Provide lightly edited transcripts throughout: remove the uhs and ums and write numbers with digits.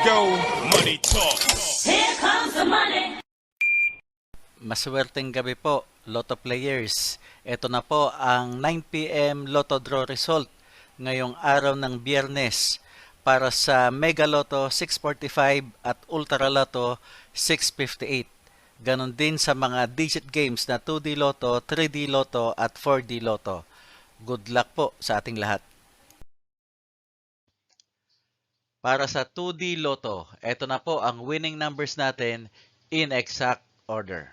go, money talk. Here comes the money. Maswerteng gabi po, Lotto players. Ito na po ang 9 p.m. Lotto draw result ngayong araw ng Biyernes para sa Mega Lotto 645 at Ultra Lotto 658. Ganon din sa mga digit games na 2D Lotto, 3D Lotto at 4D Lotto. Good luck po sa ating lahat. Para sa 2D Lotto, ito na po ang winning numbers natin in exact order.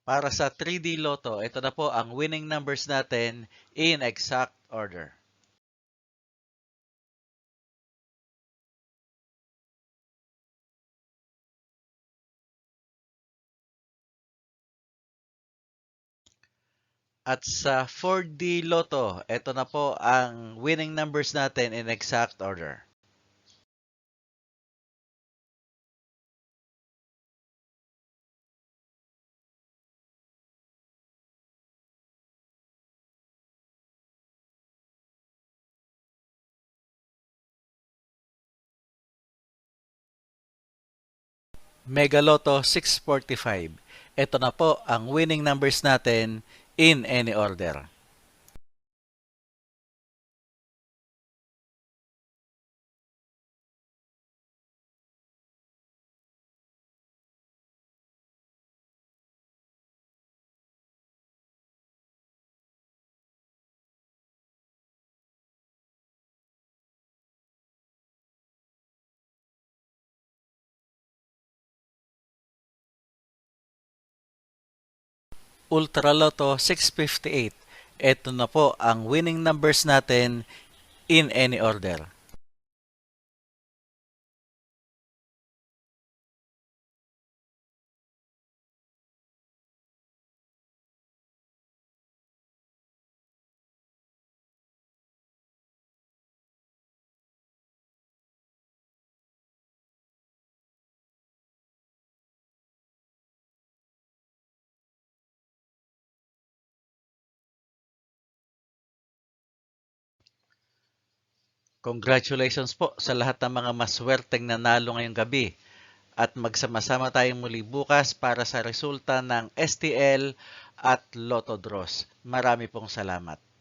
Para sa 3D Lotto, ito na po ang winning numbers natin in exact order. At sa 4D Lotto, ito na po ang winning numbers natin in exact order. Mega Lotto 645. Ito na po ang winning numbers natin in any order. Ultra Lotto 658. Ito na po ang winning numbers natin in any order. Congratulations po sa lahat ng mga maswerteng nanalo ngayong gabi at magsama-sama tayong muli bukas para sa resulta ng STL at Lotto Draws. Marami pong salamat.